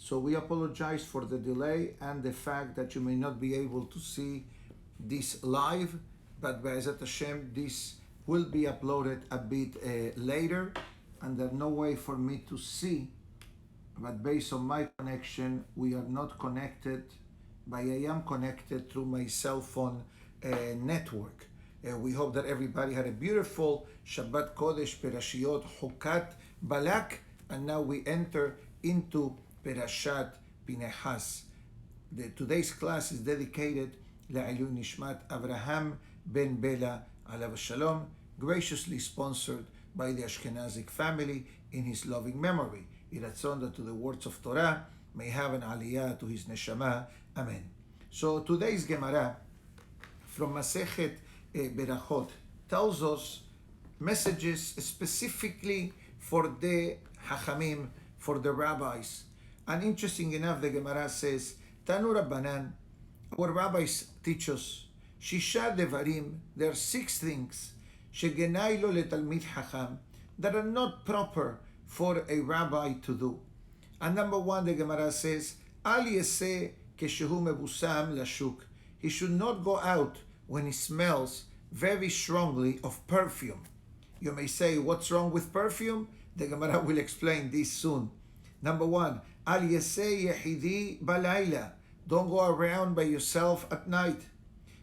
So we apologize for the delay and the fact that you may not be able to see this live, but Be'ezat Hashem, this will be uploaded a bit later, and there's no way for me to see, but based on my connection, we are not connected, but I am connected through my cell phone network. We hope that everybody had a beautiful Shabbat Kodesh, Perashiot, Hukat, Balak, and now we enter into Perashat Pinehas. Today's class is dedicated La'ilui Nishmat Avraham ben Bela Alav Shalom, graciously sponsored by the Ashkenazic family in his loving memory. Iratzon that to the words of Torah may have an aliyah to his neshama. Amen. So today's Gemara from Masechet Berachot tells us messages specifically for the Hachamim, for the rabbis. And interesting enough, the Gemara says, Tanu Rabbanan, our rabbis teach us, Shisha Devarim, there are 6 things, Shegenai lo letalmid Hacham, that are not proper for a rabbi to do. And number 1, the Gemara says, Al yeseh keshehu mebusam lashuk. He should not go out when he smells very strongly of perfume. You may say, what's wrong with perfume? The Gemara will explain this soon. Number 1, Al yeseh yehidi balayla. Don't go around by yourself at night.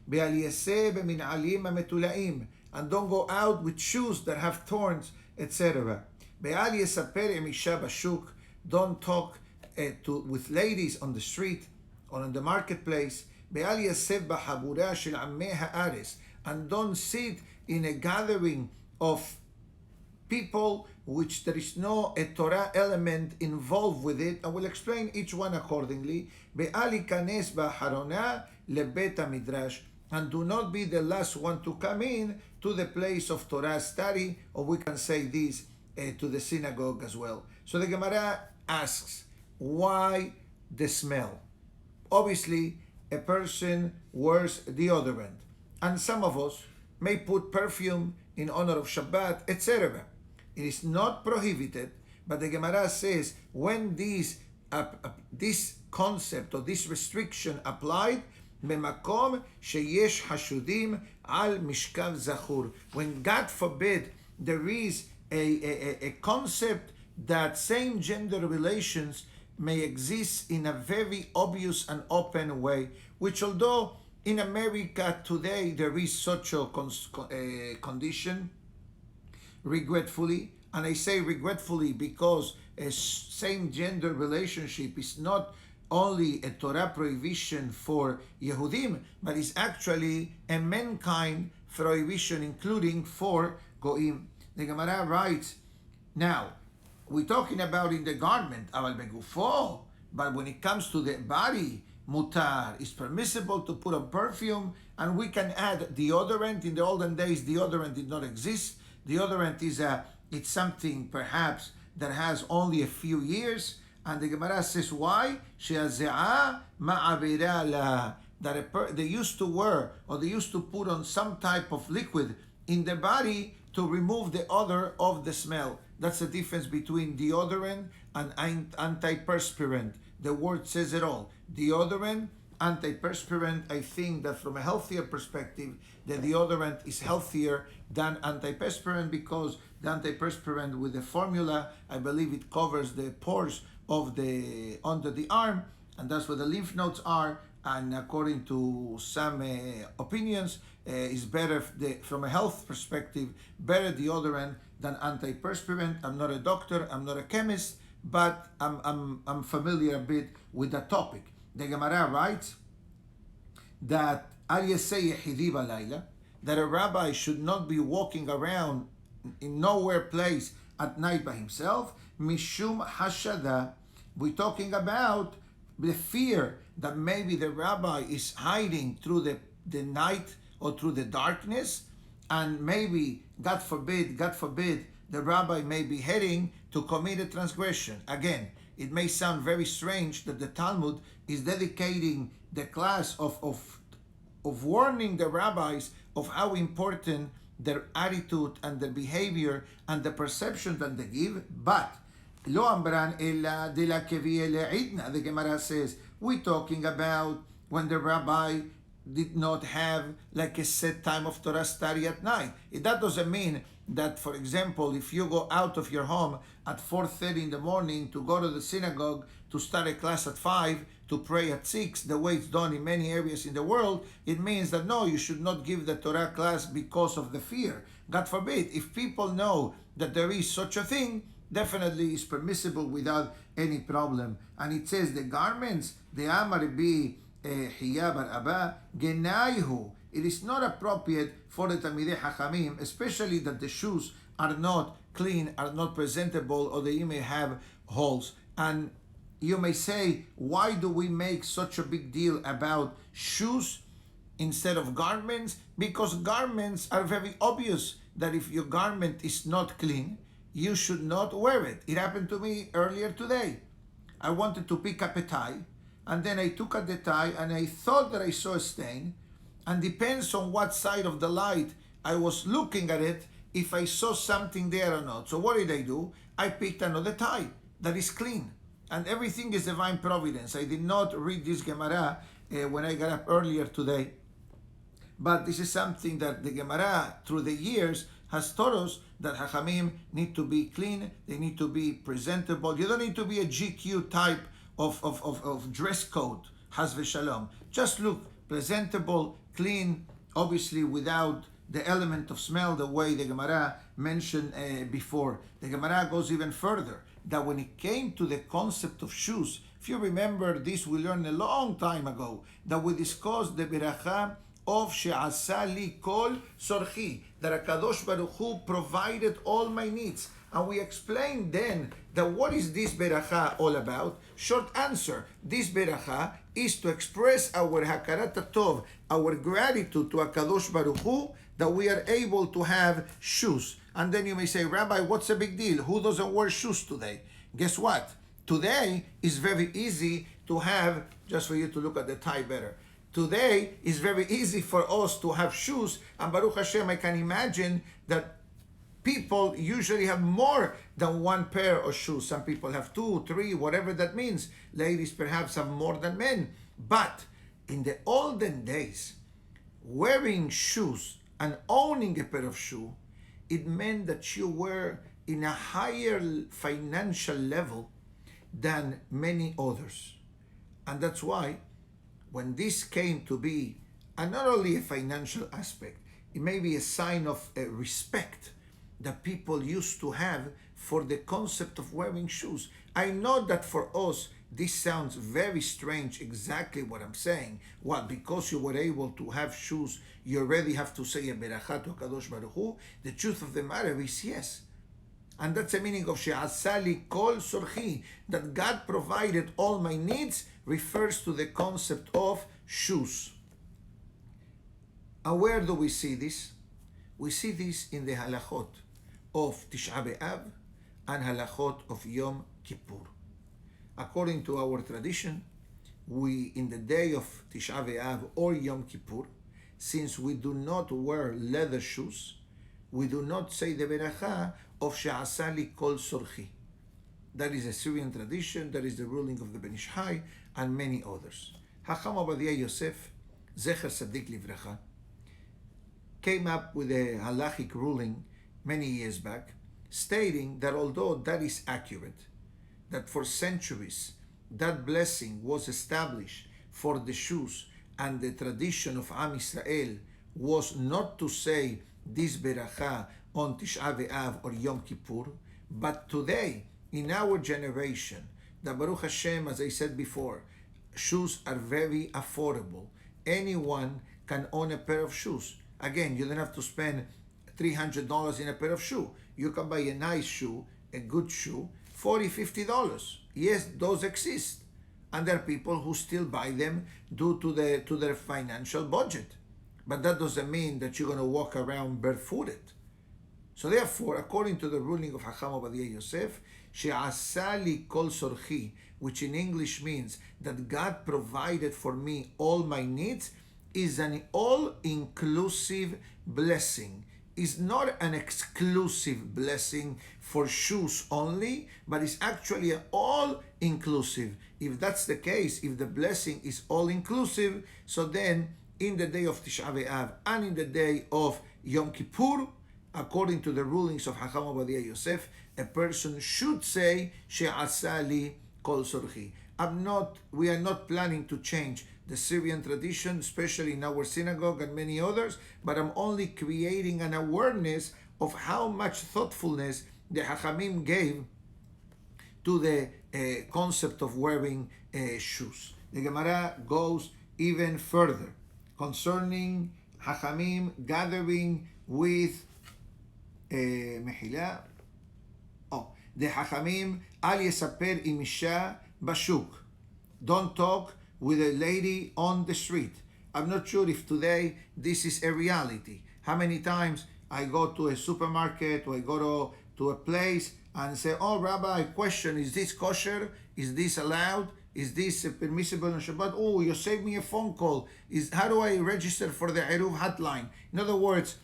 Be'al yeseh b'min'alim ha'metulaim. And don't go out with shoes that have thorns, etc. Be'al yesaper im isha bashuk. Don't talk with ladies on the street or on the marketplace. Be'al yasef b'habura shel ammei ha'aretz. And don't sit in a gathering of people which there is no a Torah element involved with it. I will explain each one accordingly. Be'al ikanes b'harona lebet midrash. And do not be the last one to come in to the place of Torah study, or we can say this, to the synagogue as well. So the Gemara asks, why the smell? Obviously, a person wears deodorant, and some of us may put perfume in honor of Shabbat, etc. It is not prohibited, but the Gemara says when this concept or this restriction applied, במקום שיש חשודים על משכב זכור. When God forbid there is a concept that same gender relations may exist in a very obvious and open way, which although in America today there is such a condition, regretfully, and I say regretfully because a same gender relationship is not only a Torah prohibition for Yehudim, but it's actually a mankind prohibition, including for Goim. The Gemara writes, now, we're talking about in the garment, aval begufo, but when it comes to the body, mutar, it's permissible to put on perfume, and we can add deodorant. In the olden days, deodorant did not exist. Deodorant it's something perhaps that has only a few years. And the Gemara says, why? That they used to wear, or they used to put on some type of liquid in the body to remove the odor of the smell. That's the difference between deodorant and antiperspirant. The word says it all. Deodorant, antiperspirant. I think that from a healthier perspective, the deodorant is healthier than antiperspirant, because the antiperspirant with the formula, I believe it covers the pores of the under the arm, and that's where the lymph nodes are, and according to some opinions, is better from a health perspective, better deodorant than antiperspirant. I'm not a doctor, I'm not a chemist, but I'm familiar a bit with the topic. The Gemara writes that Al yeseh yehidi balayla, that a rabbi should not be walking around in nowhere place at night by himself. Mishum hashada, we're talking about the fear that maybe the rabbi is hiding through the night or through the darkness, and maybe, God forbid, the rabbi may be heading to commit a transgression. Again, it may sound very strange that the Talmud is dedicating the class of warning the rabbis of how important their attitude and their behavior and the perception that they give, but Lo ambran ella de la que vi idna. The Gemara says, we're talking about when the rabbi did not have like a set time of Torah study at night. That doesn't mean that, for example, if you go out of your home at 4:30 in the morning to go to the synagogue to start a class at 5, to pray at 6, the way it's done in many areas in the world, it means that no, you should not give the Torah class because of the fear. God forbid. If people know that there is such a thing, definitely is permissible without any problem. And it says the garments, the Amar bi Hiya bar Abba, Genaihu. It is not appropriate for the Talmidei Hachamim, especially that the shoes are not clean, are not presentable, or they may have holes. And you may say, why do we make such a big deal about shoes instead of garments? Because garments are very obvious that if your garment is not clean, you should not wear it. It happened to me earlier today. I wanted to pick up a tie, and then I took at the tie and I thought that I saw a stain, and depends on what side of the light I was looking at it, if I saw something there or not. So what did I do? I picked another tie that is clean, and everything is divine providence. I did not read this Gemara when I got up earlier today, but this is something that the Gemara through the years has taught us, that Hachamim need to be clean, they need to be presentable. You don't need to be a GQ type of dress code, Haz v'shalom. Just look presentable, clean, obviously without the element of smell, the way the Gemara mentioned before. The Gemara goes even further, that when it came to the concept of shoes, if you remember this, we learned a long time ago, that we discussed the beracha of she'asa li kol sorchi, that HaKadosh Baruch Hu provided all my needs. And we explained then that what is this beracha all about? Short answer, this beracha is to express our hakarat tov, our gratitude to HaKadosh Baruch Hu, that we are able to have shoes. And then you may say, Rabbi, what's the big deal? Who doesn't wear shoes today? Guess what? Today is very easy to have, just for you to look at the tie better. Today is very easy for us to have shoes, and Baruch Hashem, I can imagine that people usually have more than one pair of shoes. Some people have 2, 3, whatever that means. Ladies perhaps have more than men. But in the olden days, wearing shoes and owning a pair of shoes, it meant that you were in a higher financial level than many others. And that's why when this came to be, and not only a financial aspect, it may be a sign of respect that people used to have for the concept of wearing shoes. I know that for us, this sounds very strange, exactly what I'm saying. What, because you were able to have shoes, you already have to say a beracha to HaKadosh Baruch Hu? The truth of the matter is yes. And that's the meaning of she'asa li kol sorchi, that God provided all my needs, refers to the concept of shoes. And where do we see this? We see this in the halachot of Tisha B'Av and halachot of Yom Kippur. According to our tradition, we, in the day of Tisha B'Av or Yom Kippur, since we do not wear leather shoes, we do not say the beracha of she'asa li kol sorchi. That is a Syrian tradition, that is the ruling of the Ben Ish Hai and many others. Hacham Rabbi Yosef, Zecher Tzadik Livracha, came up with a halachic ruling many years back, stating that although that is accurate, that for centuries that blessing was established for the shoes, and the tradition of Am Yisrael was not to say this beracha on Tisha B'Av or Yom Kippur, but today, in our generation, that Baruch Hashem, as I said before, shoes are very affordable. Anyone can own a pair of shoes. Again, you don't have to spend $300 in a pair of shoes. You can buy a nice shoe, a good shoe, $40, $50. Yes, those exist. And there are people who still buy them due to their financial budget. But that doesn't mean that you're going to walk around barefooted. So therefore, according to the ruling of Hacham Obadiah Yosef, she'asa li kol sorchi, which in English means that God provided for me all my needs, is an all-inclusive blessing. is not an exclusive blessing for shoes only, but it's actually all inclusive. If that's the case, if the blessing is all inclusive, so then in the day of Tisha B'Av and in the day of Yom Kippur, according to the rulings of Hacham Rabbi Yosef, a person should say She'asa li kol sorchi. We are not planning to change the Syrian tradition, especially in our synagogue and many others, but I'm only creating an awareness of how much thoughtfulness the Hachamim gave to the concept of wearing shoes. The Gemara goes even further concerning Hachamim gathering with Mehila. The Hachamim al yesaper im isha bashuk. Don't talk with a lady on the street. I'm not sure if today this is a reality. How many times I go to a supermarket or I go to a place and say, oh, Rabbi, question, is this kosher? Is this allowed? Is this permissible on Shabbat? Oh, you saved me a phone call. How do I register for the Eruv hotline? In other words,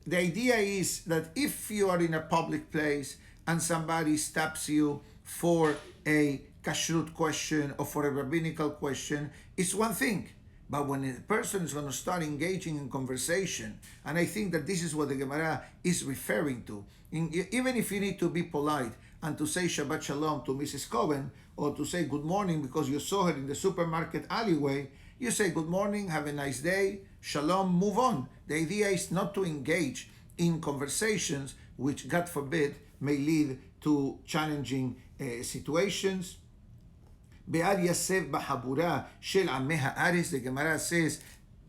the idea is that if you are in a public place and somebody stops you for a kashrut question or for a rabbinical question, it's one thing. But when a person is going to start engaging in conversation, and I think that this is what the Gemara is referring to, even if you need to be polite and to say Shabbat Shalom to Mrs. Cohen, or to say good morning because you saw her in the supermarket alleyway, you say good morning, have a nice day, Shalom, move on. The idea is not to engage in conversations which, God forbid, may lead to challenging situations. Be'ad Yasef b'habura shel amei ha'aretz, the Gemara says,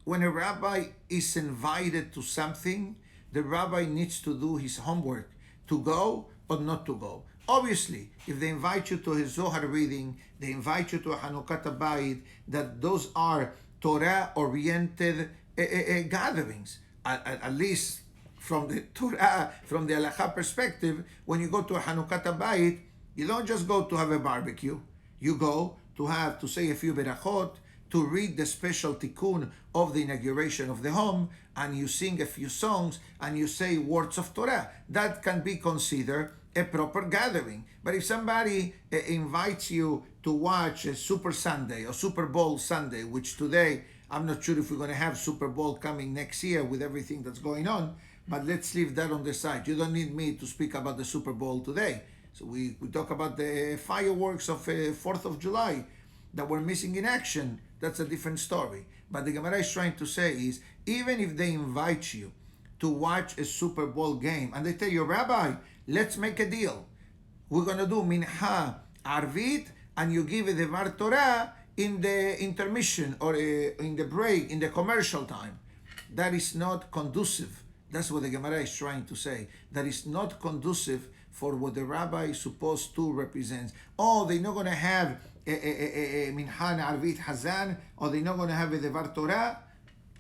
when a rabbi is invited to something, the rabbi needs to do his homework, to go or not to go. Obviously, if they invite you to a Zohar reading, they invite you to a Hanukkah Bayit, that those are Torah-oriented gatherings. At least from the Torah, from the Halakha perspective, when you go to a Hanukkah Bayit, you don't just go to have a barbecue. You go to say a few berachot, to read the special tikkun of the inauguration of the home, and you sing a few songs, and you say words of Torah. That can be considered a proper gathering. But if somebody invites you to watch a Super Sunday or Super Bowl Sunday, which today, I'm not sure if we're going to have Super Bowl coming next year with everything that's going on, but let's leave that on the side. You don't need me to speak about the Super Bowl today. So we talk about the fireworks of 4th of July that were missing in action. That's a different story. But the Gemara is trying to say is, even if they invite you to watch a Super Bowl game and they tell you, Rabbi, let's make a deal. We're going to do Mincha Arvit and you give a Devar Torah in the intermission or in the break, in the commercial time. That is not conducive. That's what the Gemara is trying to say. That is not conducive for what the rabbi is supposed to represent. Oh, they're not going to have a Mincha Arvit Hazan, or they're not going to have a Devar Torah.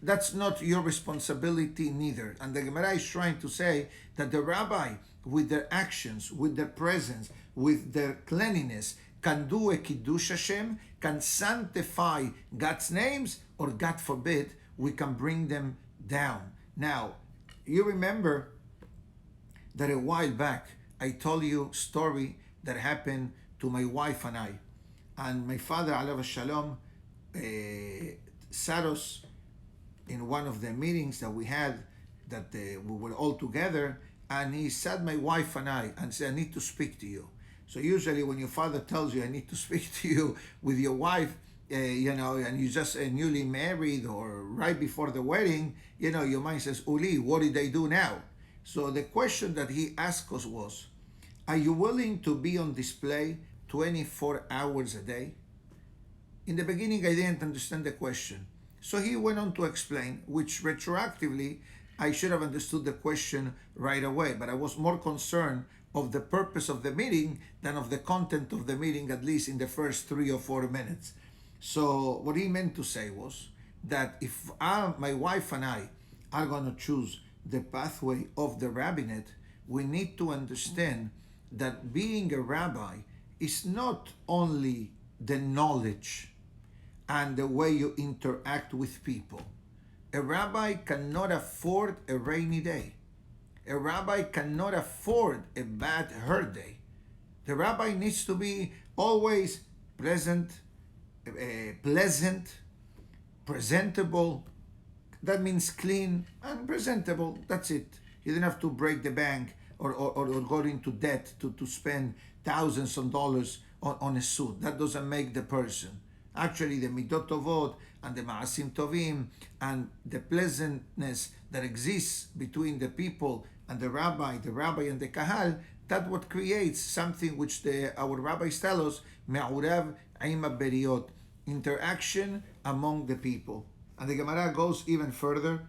That's not your responsibility neither. And the Gemara is trying to say that the rabbi, with their actions, with their presence, with their cleanliness, can do a Kiddush Hashem, can sanctify God's names, or God forbid, we can bring them down. Now, you remember that a while back, I told you a story that happened to my wife and I. And my father, alav shalom, sat us in one of the meetings that we had, that we were all together, and he sat my wife and I and said, I need to speak to you. So usually when your father tells you, I need to speak to you with your wife, and you just newly married or right before the wedding, your mind says, Uli, what did I do now? So the question that he asked us was, are you willing to be on display 24 hours a day? In the beginning, I didn't understand the question. So he went on to explain, which retroactively, I should have understood the question right away, but I was more concerned of the purpose of the meeting than of the content of the meeting, at least in the first 3 or 4 minutes. So what he meant to say was that if my wife and I are going to choose the pathway of the rabbinate, we need to understand that being a rabbi is not only the knowledge and the way you interact with people. A rabbi cannot afford a rainy day. A rabbi cannot afford a bad hair day. The rabbi needs to be always present, pleasant, presentable. That means clean and presentable. That's it. You don't have to break the bank or go into debt to spend thousands of dollars on a suit. That doesn't make the person. Actually, the midot tovot and the ma'asim tovim and the pleasantness that exists between the people and the rabbi and the kahal, that's what creates something which our rabbis tell us, me'urav ima beriot, interaction among the people. And the Gemara goes even further,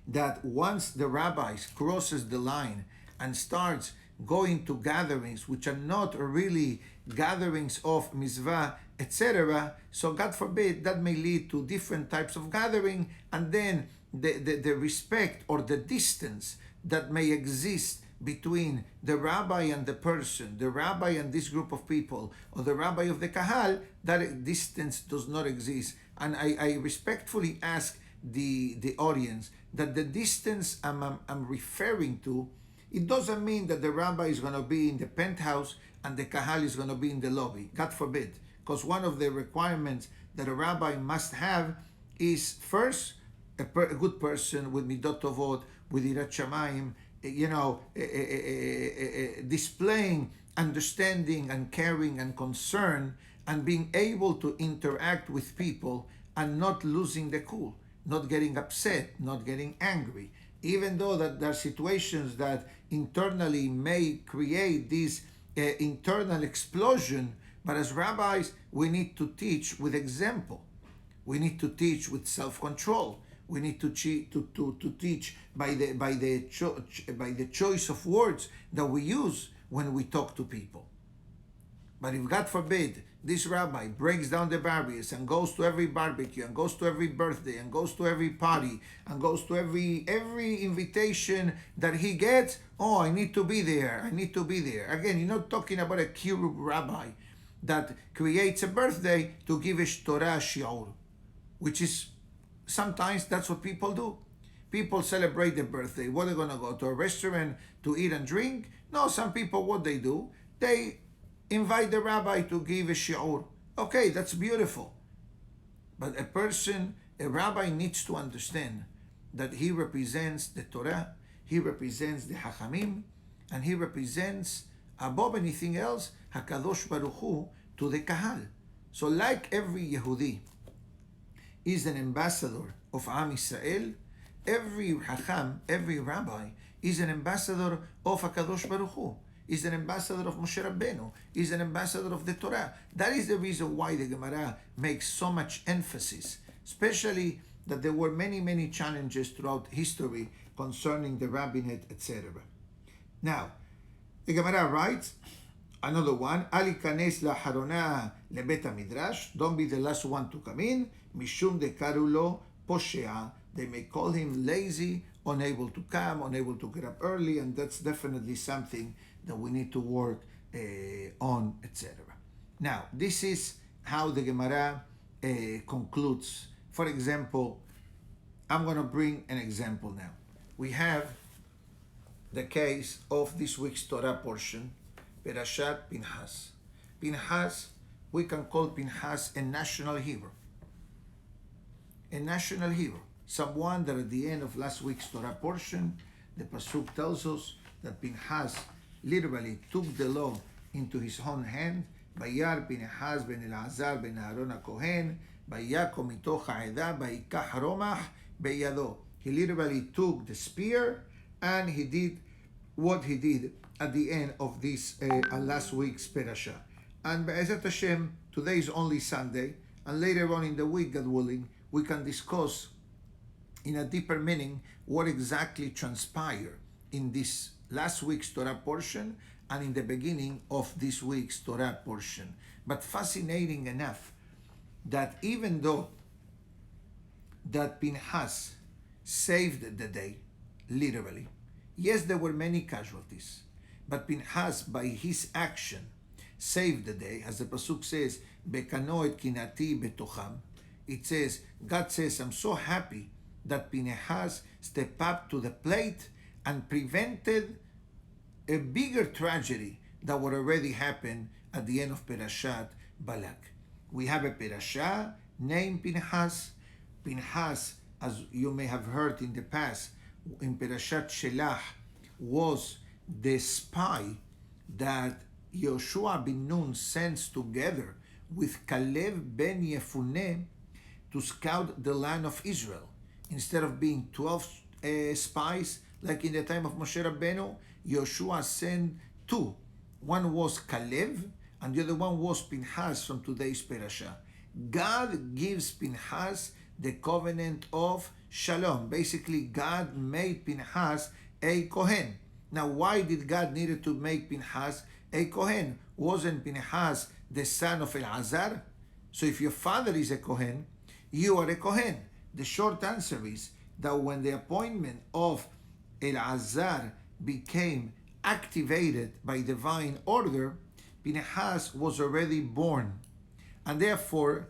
that once the rabbis crosses the line and starts going to gatherings which are not really gatherings of mitzvah, etc., so God forbid that may lead to different types of gathering, and then the respect or the distance that may exist between the rabbi and the person, the rabbi and this group of people, or the rabbi of the kahal, that distance does not exist. And I respectfully ask the audience that the distance I'm referring to, it doesn't mean that the rabbi is going to be in the penthouse and the kahal is going to be in the lobby. God forbid. Because one of the requirements that a rabbi must have is first a good person with midot tovot, with irat shamayim, displaying understanding and caring and concern, and being able to interact with people and not losing the cool, not getting upset, not getting angry. Even though that there are situations that internally may create this internal explosion, but as rabbis, we need to teach with example. We need to teach with self-control. We need to teach by the choice of words that we use when we talk to people. But if God forbid this rabbi breaks down the barriers and goes to every barbecue and goes to every birthday and goes to every party and goes to every invitation that he gets, oh, I need to be there, I need to be there. Again, you're not talking about a kibbutz rabbi that creates a birthday to give a Torah shiur, which is sometimes that's what people do. People celebrate their birthday. What are they going to go to a restaurant to eat and drink? No, some people, what they do, they invite the rabbi to give a shiur. Okay, that's beautiful. But a rabbi needs to understand that he represents the Torah, he represents the Hachamim, and he represents, above anything else, HaKadosh Baruch Hu to the Kahal. So like every Yehudi is an ambassador of Am Yisrael, every Hacham, every rabbi is an ambassador of HaKadosh Baruch Hu, is an ambassador of Moshe Rabbeinu, is an ambassador of the Torah. That is the reason why the Gemara makes so much emphasis, especially that there were many, many challenges throughout history concerning the rabbinate, etc. Now, the Gemara writes, another one, Ali kanes la harona lebet midrash. Don't be the last one to come in. Mishum de karulo poshea. They may call him lazy, unable to come, unable to get up early, and that's definitely something that we need to work on, etc. Now, this is how the Gemara concludes. For example, I'm going to bring an example now. We have the case of this week's Torah portion, Perashat Pinchas. Pinchas, we can call Pinchas a national hero. A national hero. Someone that at the end of last week's Torah portion, the Pasuk tells us that Pinchas literally took the law into his own hand. Bayar Pinchas ben Elazar ben Aaron HaKohen, Bayako mitoch ha'edah, Bayikach romach beyado. He literally took the spear and he did what he did at the end of this last week's Perashah. And Be'ezat Hashem, today is only Sunday, and later on in the week, God willing, we can discuss in a deeper meaning what exactly transpired in this last week's Torah portion and in the beginning of this week's Torah portion. But fascinating enough that even though that Pinchas saved the day, literally, yes, there were many casualties, but Pinchas, by his action, saved the day. As the Pasuk says, Bekano et kinati betocham. It says, God says, I'm so happy that Pinchas stepped up to the plate and prevented a bigger tragedy that would already happen at the end of Perashat Balak. We have a Perashah named Pinchas. Pinchas, as you may have heard in the past, in Perashat Shelach, was the spy that Yoshua bin Nun sends together with Caleb ben Yefuneh to scout the land of Israel. Instead of being 12 spies, like in the time of Moshe Rabbeinu, Yoshua sent two. One was Caleb, and the other one was Pinchas from today's Perashah. God gives Pinchas the covenant of Shalom. Basically, God made Pinchas a Kohen. Now, why did God need to make Pinchas a Kohen? Wasn't Pinchas the son of Elazar? So if your father is a Kohen, you are a Kohen. The short answer is that when the appointment of Elazar became activated by divine order, Pinchas was already born. And therefore,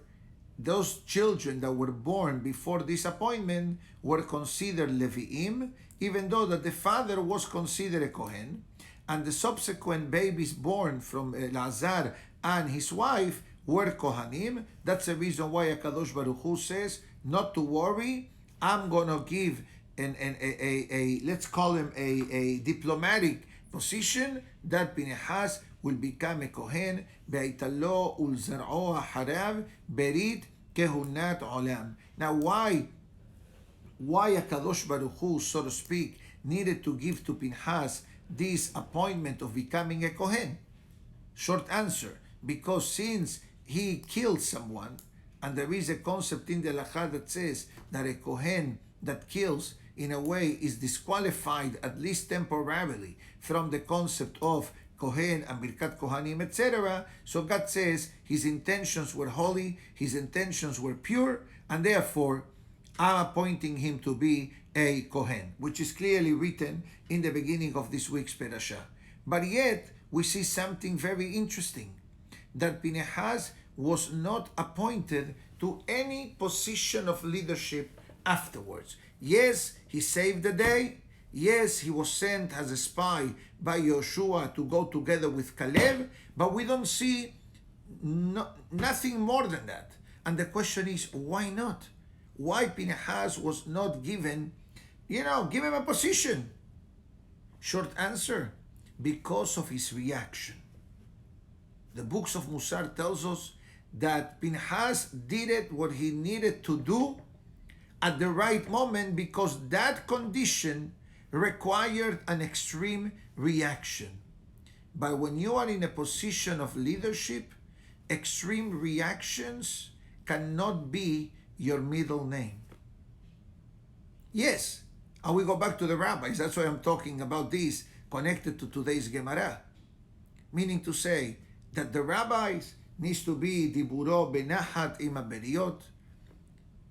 those children that were born before this appointment were considered Leviim, even though that the father was considered a Kohen, and the subsequent babies born from Elazar and his wife were Kohanim. That's the reason why HaKadosh Baruch Hu says, not to worry, I'm going to give let's call him a diplomatic position, that Pinchas will become a Kohen, Be'italo ulzar'o harav berit kehunat olam. Now why HaKadosh Baruch Hu, so to speak, needed to give to Pinchas this appointment of becoming a Kohen? Short answer, because since he killed someone, and there is a concept in the Halakha that says that a Kohen that kills, in a way, is disqualified, at least temporarily, from the concept of Kohen and Birkat Kohanim, etc. So God says his intentions were holy, his intentions were pure, and therefore I'm appointing him to be a Kohen, which is clearly written in the beginning of this week's Perashah. But yet, we see something very interesting, that Pinchas was not appointed to any position of leadership afterwards. Yes, he saved the day. Yes, he was sent as a spy by Yoshua to go together with Caleb, but we don't see nothing more than that. And the question is, why not? Why Pinchas was not given, give him a position? Short answer, because of his reaction. The books of Musar tells us that Pinchas did it what he needed to do at the right moment, because that condition required an extreme reaction. But when you are in a position of leadership, extreme reactions cannot be your middle name. Yes, and we go back to the rabbis. That's why I'm talking about this connected to today's Gemara. Meaning to say that the rabbis needs to be diburo benahat im haberiot.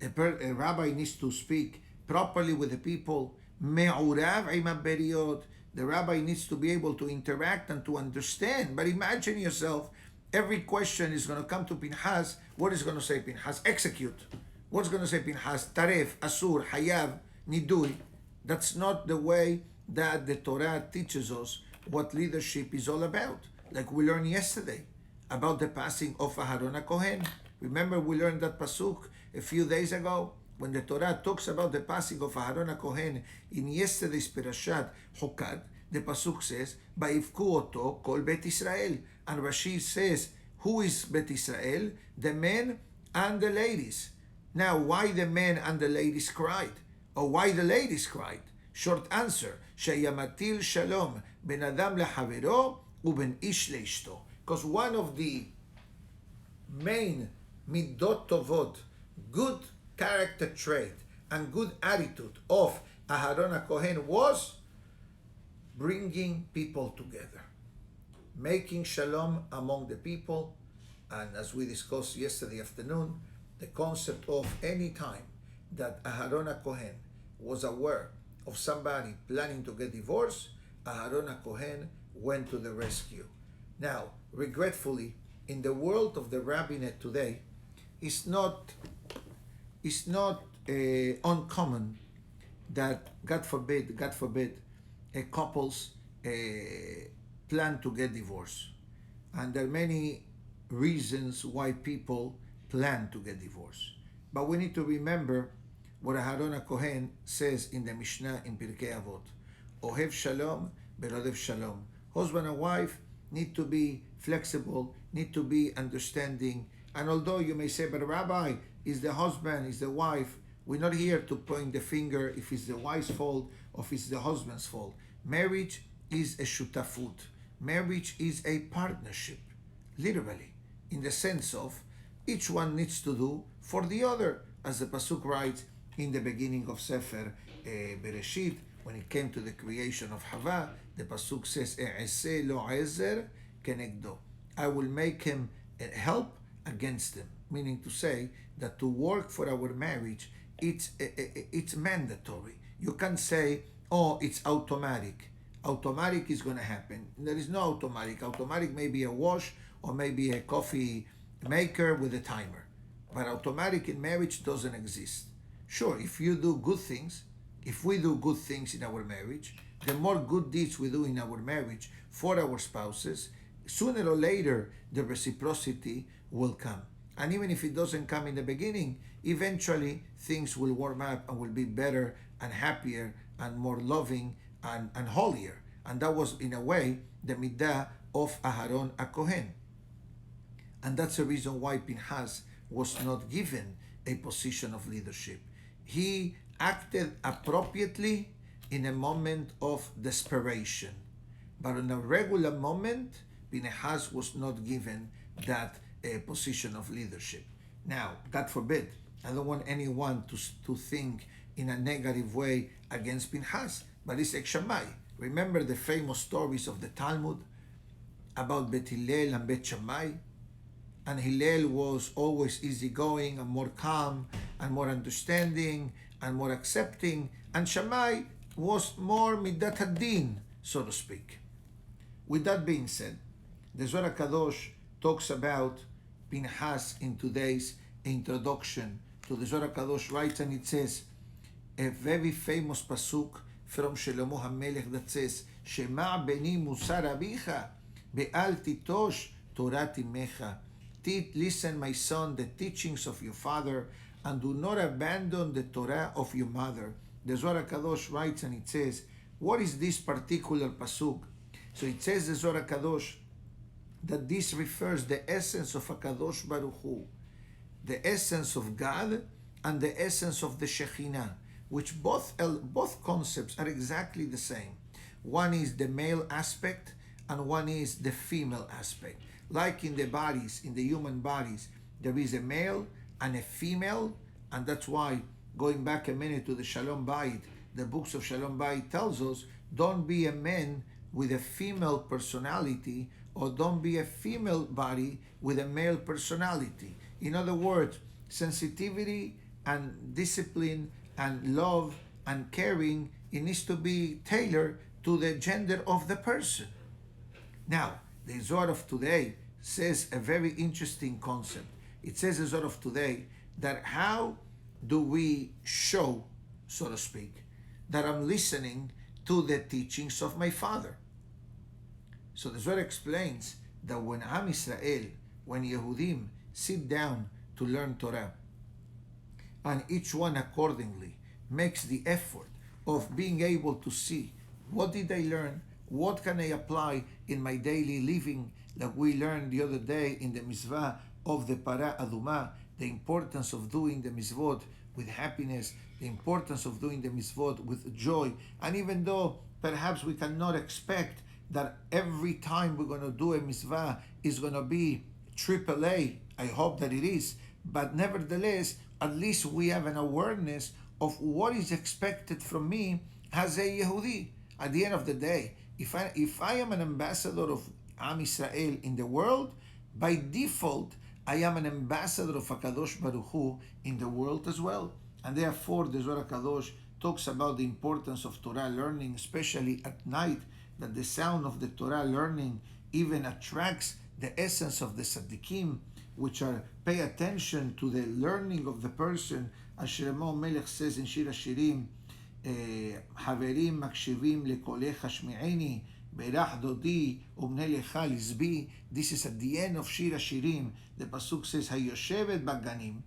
A rabbi needs to speak properly with the people. Me'urav im haberiot. The rabbi needs to be able to interact and to understand. But imagine yourself, every question is going to come to Pinchas. What is going to say Pinchas? Execute. What's going to say Pinchas? Taref, Asur, Hayav, Nidui. That's not the way that the Torah teaches us what leadership is all about. Like we learned yesterday about the passing of Aharon HaKohen. Remember, we learned that pasuk a few days ago when the Torah talks about the passing of Aharon HaKohen in yesterday's Perashat Hokad. The pasuk says, "Vayivku oto kol Bet Israel," and Rashi says, "Who is Bet Israel? The men and the ladies." Now, why the men and the ladies cried, or why the ladies cried? Short answer: Sheyamatil shalom ben adam lehavero uben ish leishto. Because one of the main midot tovot, good character trait and good attitude of Aharon HaKohen was bringing people together, making shalom among the people. And as we discussed yesterday afternoon, the concept of any time that Aharon HaKohen was aware of somebody planning to get divorced, Aharon HaKohen went to the rescue. Now, regretfully, in the world of the rabbinate today, it's not uncommon that, God forbid, couples plan to get divorced. And there are many reasons why people plan to get divorced. But we need to remember what Aharon HaKohen says in the Mishnah in Pirkei Avot. Ohev shalom, berodev shalom. Husband and wife need to be flexible, need to be understanding. And although you may say, but Rabbi, is the husband, is the wife, we're not here to point the finger if it's the wife's fault or if it's the husband's fault. Marriage is a shutafut. Marriage is a partnership, literally, in the sense of each one needs to do for the other, as the Pasuk writes in the beginning of Sefer Bereshit, when it came to the creation of Hava, the Pasuk says, E'eseh lo ezer kenegdo. I will make him help against them, meaning to say that to work for our marriage, it's mandatory. You can't say, oh, it's automatic. Automatic is going to happen. There is no automatic. Automatic may be a wash or maybe a coffee maker with a timer. But automatic in marriage doesn't exist. Sure, if you do good things, if we do good things in our marriage, the more good deeds we do in our marriage for our spouses, sooner or later the reciprocity will come. And even if it doesn't come in the beginning, eventually things will warm up and will be better and happier and more loving and holier. And that was, in a way, the midah of Aharon HaKohen. And that's the reason why Pinchas was not given a position of leadership. He acted appropriately in a moment of desperation. But in a regular moment, Pinchas was not given that position of leadership. Now, God forbid, I don't want anyone to think in a negative way against Pinchas, but it's like Shammai. Remember the famous stories of the Talmud about Bet Hillel and Bet Shammai? And Hillel was always easygoing and more calm and more understanding and more accepting, and Shammai was more midat hadin, so to speak. With that being said, the Zohar Kadosh talks about Pinchas in today's introduction to the Zohar Kadosh, writes, and it says, a very famous pasuk from Shlomo HaMelech that says, Shema beni musar abicha, be'al titosh Torah imecha. Listen, my son, the teachings of your father, and do not abandon the Torah of your mother. The Zohar Kadosh writes, and it says, what is this particular pasuk? So it says, the Zohar Kadosh, that this refers the essence of HaKadosh Baruch Hu, the essence of God and the essence of the Shekhinah, which both concepts are exactly the same. One is the male aspect and one is the female aspect. Like in the bodies, in the human bodies, there is a male and a female, and that's why, going back a minute to the Shalom Bayit, the books of Shalom Bayit tells us, don't be a man with a female personality, or don't be a female body with a male personality. In other words, sensitivity and discipline and love and caring, it needs to be tailored to the gender of the person. Now, the Zohar of today says a very interesting concept. It says the Zohar of today that how do we show, so to speak, that I'm listening to the teachings of my father? So the Zohar explains that when Am Yisrael, when Yehudim sit down to learn Torah, and each one accordingly makes the effort of being able to see what did I learn, what can I apply in my daily living, like we learned the other day in the mitzvah of the Para Aduma, the importance of doing the mitzvot with happiness, the importance of doing the mitzvot with joy. And even though perhaps we cannot expect that every time we're going to do a mitzvah is going to be AAA, I hope that it is, but nevertheless, at least we have an awareness of what is expected from me as a Yehudi. At the end of the day, if I am an ambassador of Am Yisrael in the world, by default, I am an ambassador of HaKadosh Baruch Hu in the world as well. And therefore, the Zohar Kadosh talks about the importance of Torah learning, especially at night, that the sound of the Torah learning even attracts the essence of the Tzaddikim, which are pay attention to the learning of the person. As Shlomo Melech says in Shir HaShirim, חברים מקשיבים לקולך שמיעני, ברך דודי ובנה לך לזבי. This is at the end of שיר השירים. The pasuk says, היושבת בגנים,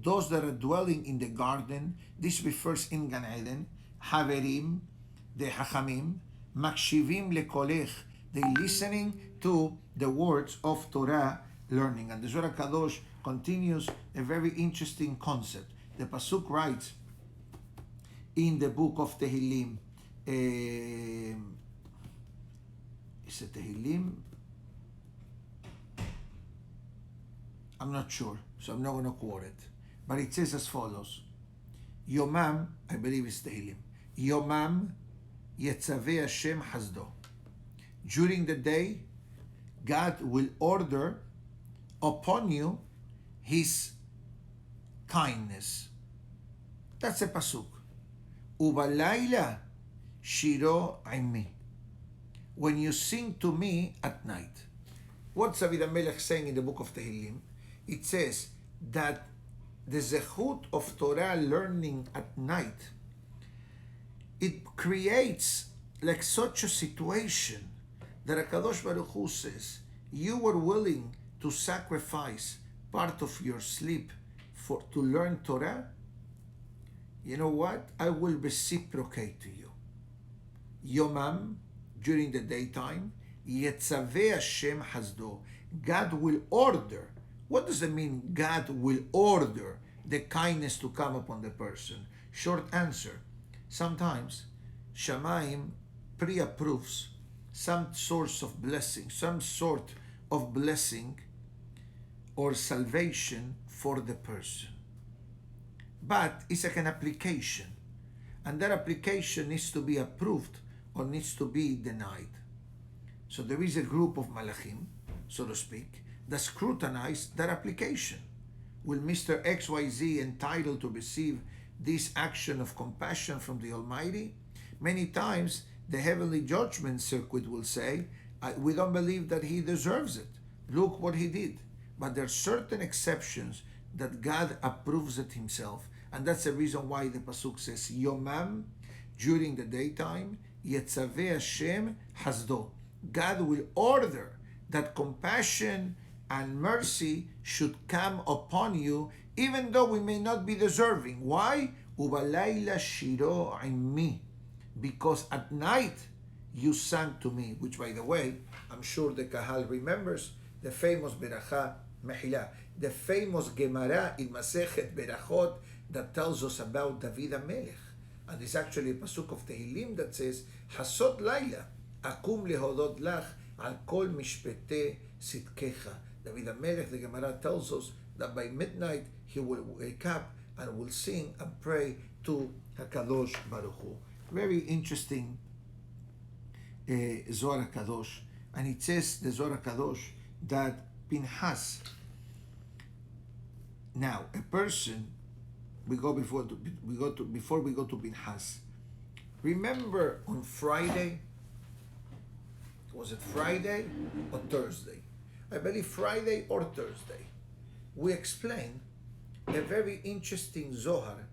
those that are dwelling in the garden. This refers in Gan Eden. חברים, the חכמים, מקשיבים לקולך, they listening to the words of Torah learning. And the Zohar Kadosh continues a very interesting concept. The pasuk writes in the book of Tehillim, is it Tehillim? I'm not sure, so I'm not going to quote it. But it says as follows, Yomam, I believe it's Tehillim, Yomam Yetzaveh Hashem Hasdo. During the day, God will order upon you His kindness. That's a pasuk. Ubalayla shiro imi. When you sing to me at night. What's David HaMelech saying in the book of Tehillim? It says that the zechut of Torah learning at night, it creates like such a situation that HaKadosh Baruch Hu says, you were willing to sacrifice part of your sleep to learn Torah. You know what? I will reciprocate to you. Yomam, during the daytime, Yetzaveh Hashem Hasdo. God will order. What does it mean, God will order the kindness to come upon the person? Short answer. Sometimes Shamayim pre-approves some source of blessing, some sort of blessing or salvation for the person. But it's like an application, and that application needs to be approved or needs to be denied. So there is a group of malachim, so to speak, that scrutinize that application. Will Mr. XYZ entitled to receive this action of compassion from the Almighty? Many times the heavenly judgment circuit will say, we don't believe that he deserves it. Look what he did. But there are certain exceptions that God approves it himself. And that's the reason why the pasuk says, Yomam, during the daytime, Yetzaveh Hashem Hasdo. God will order that compassion and mercy should come upon you, even though we may not be deserving. Why? Ubalayla shiro imi. Because at night you sang to me, which, by the way, I'm sure the Kahal remembers the famous Beracha Mehila, the famous Gemara in Masechet Berachot that tells us about David HaMelech. And it's actually a pasuk of Tehillim that says, Hasot Laila, Akum lehodot lach, al kol mishpete sitkecha. David HaMelech, the Gemara tells us that by midnight he will wake up and will sing and pray to HaKadosh Baruch Hu. Very interesting Zohar HaKadosh. And it says, the Zohar HaKadosh, that Pinchas, now a person, before we go to Pinchas, remember on Friday, was it Friday or Thursday? I believe Friday or Thursday, we explained a very interesting Zohar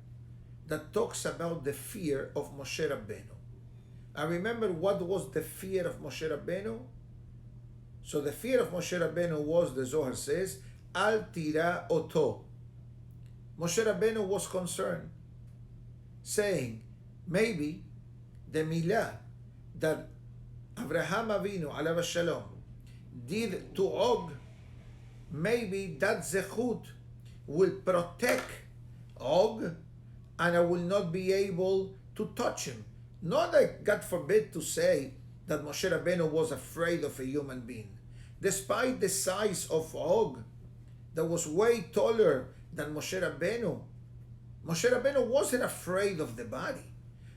that talks about the fear of Moshe Rabbeinu. And remember what was the fear of Moshe Rabbeinu? So the fear of Moshe Rabbeinu was, the Zohar says, Al tira oto. Moshe Rabbeinu was concerned, saying, maybe the milah that Avraham Avinu, alav shalom, did to Og, maybe that zechut will protect Og, and I will not be able to touch him. Not that, God forbid to say, that Moshe Rabbeinu was afraid of a human being. Despite the size of Og, that was way taller than Moshe Rabbeinu, Moshe Rabbeinu wasn't afraid of the body.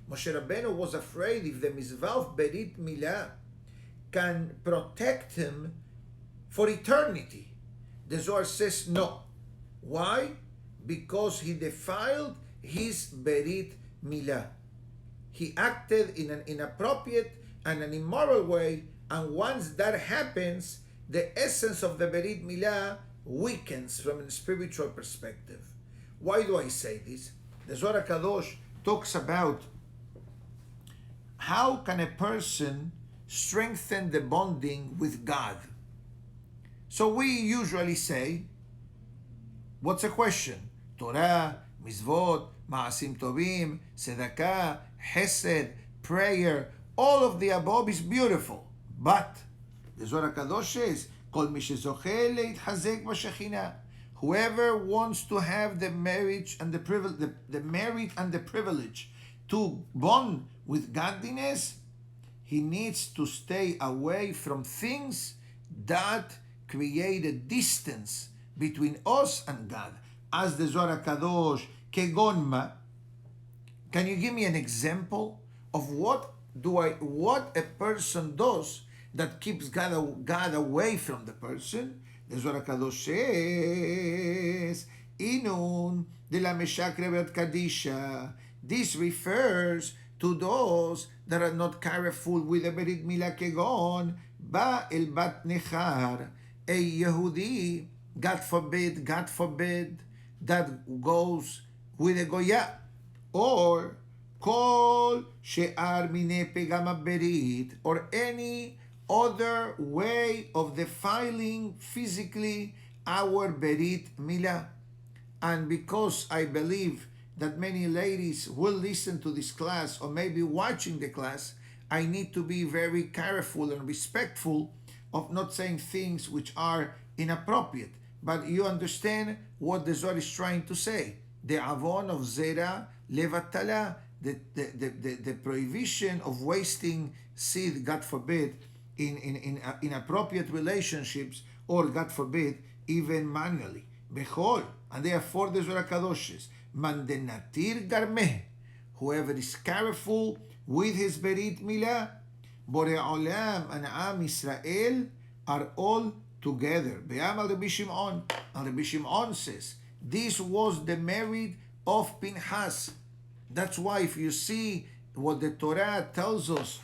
Moshe Rabbeinu was afraid if the Mizvah of Berit Milah can protect him for eternity. The Zohar says no. Why? Because he defiled his Berit Milah. He acted in an inappropriate and an immoral way, and once that happens, the essence of the Berit Milah weakens from a spiritual perspective. Why do I say this? The Zohar Kadosh talks about how can a person strengthen the bonding with God? So we usually say, what's the question? Torah, mitzvot, ma'asim tovim, tzedakah, chesed, prayer, all of the above is beautiful. But the Zohar HaKadosh says, Kol mi shezoche leitchazek b'shechina. Whoever wants to have the marriage and the merit and the privilege to bond with godliness, he needs to stay away from things that create a distance between us and God. As the Zohar HaKadosh, kegon ma. Can you give me an example of what a person does that keeps God away from the person? The Zohar HaKadosh says, Inun de la meshakre be'at kadisha. This refers to those that are not careful with the berit milah kegon ba el bat nechar, a Yehudi, God forbid, that goes with a goya, or kol she'ar mine pegam berit, or any other way of defiling physically our berit milah. And because I believe that many ladies will listen to this class or maybe watching the class, I need to be very careful and respectful of not saying things which are inappropriate. But you understand what the Zohar is trying to say. The avon of zera levatala, the prohibition of wasting seed, God forbid, in inappropriate relationships, or God forbid, even manually. Bechol, and therefore the Zohar HaKadosh, mandenatir garmeh, whoever is careful with his berit milah, Borei Olam and Am Israel are all together. Be'am al Rabbi Shimon, and Rabbi Shimon says, this was the merit of Pinchas. That's why if you see what the Torah tells us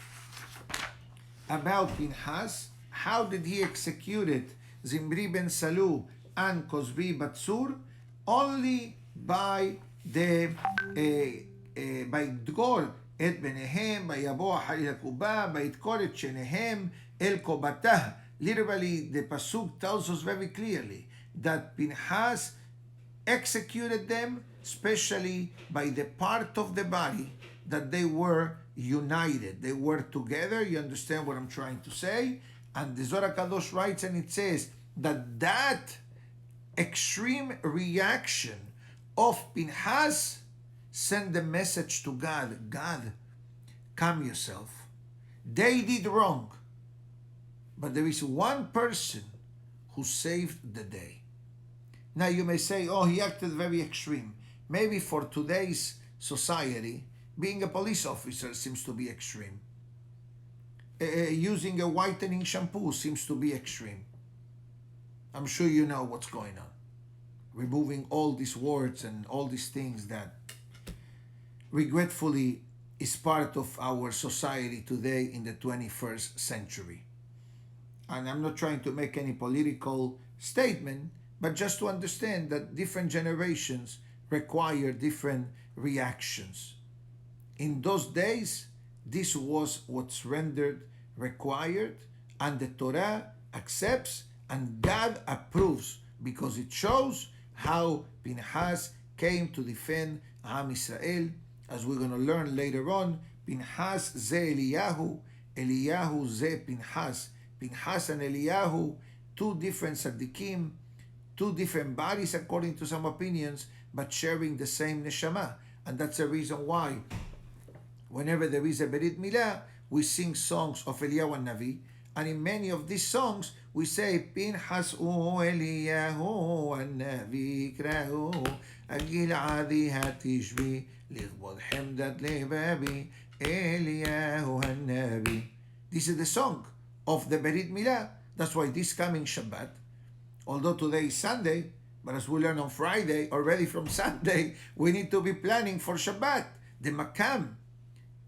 about Pinchas, how did he execute it, Zimri ben Salu and Kozbi Batsur, only by Dgor et Benehem, by Yabo Ahari Hakuba, by Itkor et Shenehem, El Kobatah. Literally, the Pasuk tells us very clearly that Pinchas executed them, especially by the part of the body that they were united. They were together. You understand what I'm trying to say? And the Zohar HaKadosh writes, and it says that extreme reaction of Pinchas sent the message to God, God, calm yourself. They did wrong, but there is one person who saved the day. Now you may say, oh, he acted very extreme. Maybe for today's society, being a police officer seems to be extreme. Using a whitening shampoo seems to be extreme. I'm sure you know what's going on. Removing all these words and all these things that regretfully is part of our society today in the 21st century. And I'm not trying to make any political statement, but just to understand that different generations require different reactions. In those days, this was what's rendered required, and the Torah accepts and God approves, because it shows how Pinchas came to defend Am Israel. As we're going to learn later on, Pinchas ze Eliyahu, Eliyahu ze Pinchas. Pinchas and Eliyahu, two different tzaddikim, two different bodies according to some opinions, but sharing the same neshama. And that's the reason why whenever there is a berit milah, we sing songs of Eliyahu and Navi, and in many of these songs we say Pinchas u Eliyahu and Navi krahu agil adi hatishbi lichbod hemdat lebabi Eliyahu and Navi. This is the song of the berit milah. That's why this coming Shabbat, although today is Sunday, but as we learn on Friday, already from Sunday, we need to be planning for Shabbat. The makam,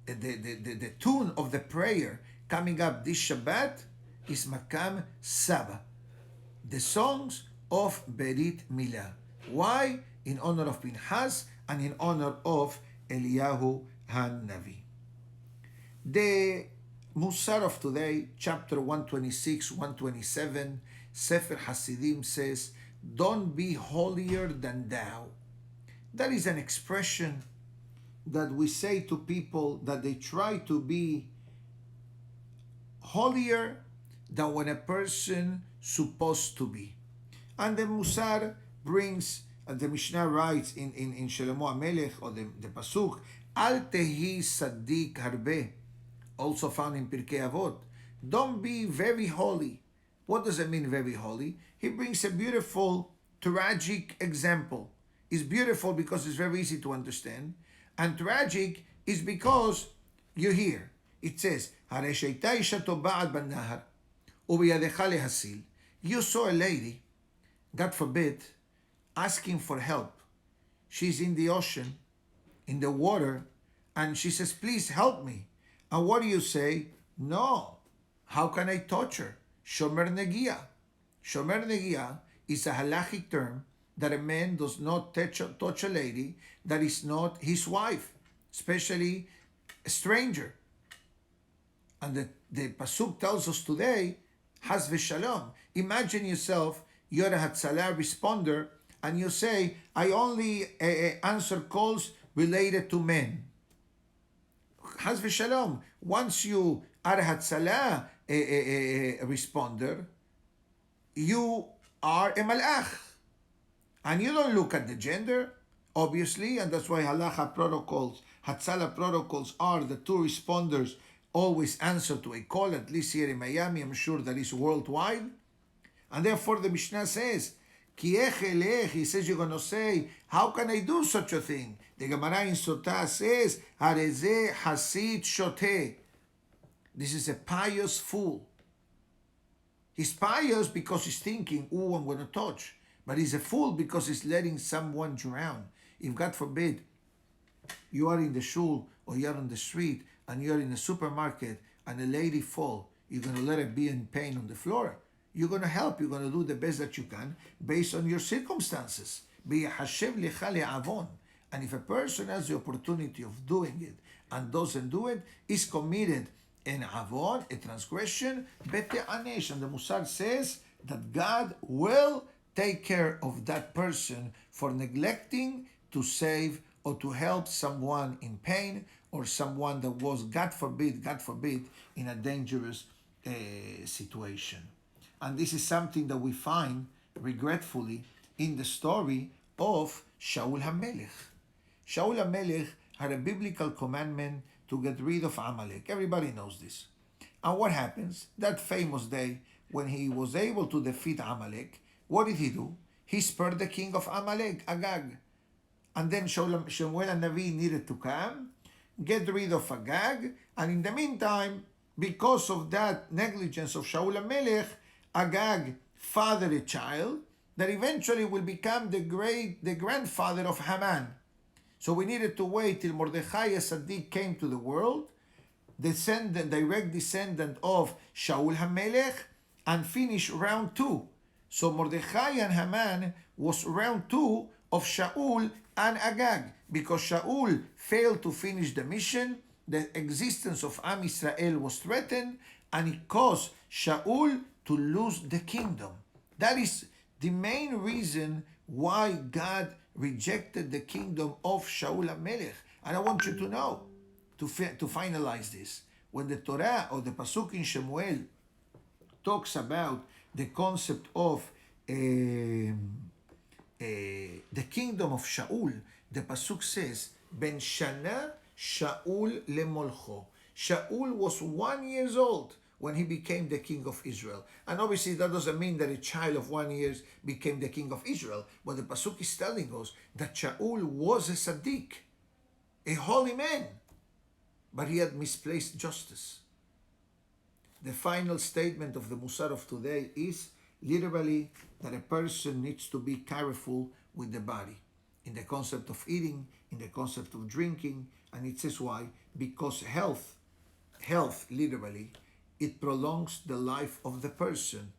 the tune of the prayer coming up this Shabbat is makam Saba, the songs of berit milah. Why? In honor of Pinchas and in honor of Eliyahu HaNavi. The Musar of today, chapter 126, 127, Sefer Hasidim says, don't be holier than thou. That is an expression that we say to people that they try to be holier than when a person supposed to be. And the Musar brings, the Mishnah writes in Shlomo HaMelech, or the Pasuk, Al tehi saddik harbe, also found in Pirkei Avot. Don't be very holy. What does it mean, very holy? He brings a beautiful, tragic example. It's beautiful because it's very easy to understand. And tragic is because you hear. It says, you saw a lady, God forbid, asking for help. She's in the ocean, in the water, and she says, please help me. And what do you say? No. How can I touch her? Shomer negia. Shomer negia is a halachic term that a man does not touch a lady that is not his wife, especially a stranger. And the Pasuk tells us today, Haz v'shalom. Imagine yourself, you're a Hatzalah responder, and you say, I only answer calls related to men. Haz v'shalom. Once you are a Hatzalah responder, you are a malach. And you don't look at the gender, obviously, and that's why halacha protocols, Hatzalah protocols are the two responders always answer to a call, at least here in Miami, I'm sure that is worldwide. And therefore the Mishnah says, Ki elech, he says you're going to say, how can I do such a thing? The Gemara in Sotah says, Hareze hasid shoteh. This is a pious fool. He's pious because he's thinking, oh, I'm going to touch. But he's a fool because he's letting someone drown. If God forbid, you are in the shul or you're on the street and you're in a supermarket and a lady fall, you're going to let her be in pain on the floor. You're going to help. You're going to do the best that you can based on your circumstances. And if a person has the opportunity of doing it and doesn't do it, is committed an avon, a transgression, Batya. And the Musar says that God will take care of that person for neglecting to save or to help someone in pain or someone that was, God forbid, in a dangerous situation. And this is something that we find, regretfully, in the story of Shaul HaMelech. Shaul HaMelech had a biblical commandment to get rid of Amalek. Everybody knows this. And what happens? That famous day when he was able to defeat Amalek, what did he do? He spared the king of Amalek, Agag. And then Shmuel and Navi needed to come, get rid of Agag, and in the meantime, because of that negligence of Shaul HaMelech, Agag fathered a child that eventually will become the grandfather of Haman. So we needed to wait till Mordechai a Tzaddik came to the world, direct descendant of Shaul HaMelech, and finish round 2. So Mordechai and Haman was round 2 of Shaul and Agag, because Shaul failed to finish the mission, the existence of Am Israel was threatened, and it caused Shaul to lose the kingdom. That is the main reason why God rejected the kingdom of Shaul HaMelech. And I want you to know, to finalize this, when the Torah or the Pasuk in Shmuel talks about the concept of the kingdom of Shaul, the Pasuk says, Ben Shana Shaul lemolcho. Shaul was 1 year old when he became the king of Israel. And obviously that doesn't mean that a child of 1 year became the king of Israel. But the Pasuk is telling us that Shaul was a Tzaddik, a holy man, but he had misplaced justice. The final statement of the Musar of today is literally that a person needs to be careful with the body, in the concept of eating, in the concept of drinking. And it says why? Because health literally, it prolongs the life of the person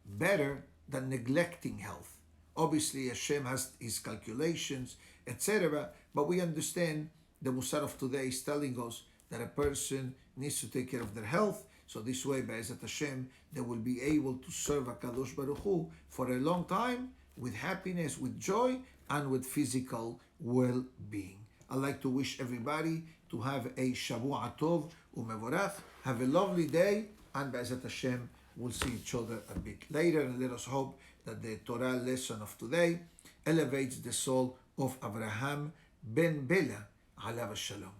better than neglecting health. Obviously Hashem has his calculations, etc. But we understand the Musar of today is telling us that a person needs to take care of their health. So this way, Be'ezat Hashem, they will be able to serve HaKadosh Baruch Hu for a long time with happiness, with joy, and with physical well-being. I'd like to wish everybody to have a Shavua Tov Umevorach. Have a lovely day, and Be'ezat Hashem, we'll see each other a bit later. And let us hope that the Torah lesson of today elevates the soul of Abraham ben Bela, alav shalom.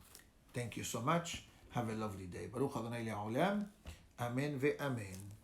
Thank you so much. Have a lovely day. Baruch Adonai Le'olam. Amen ve'amen.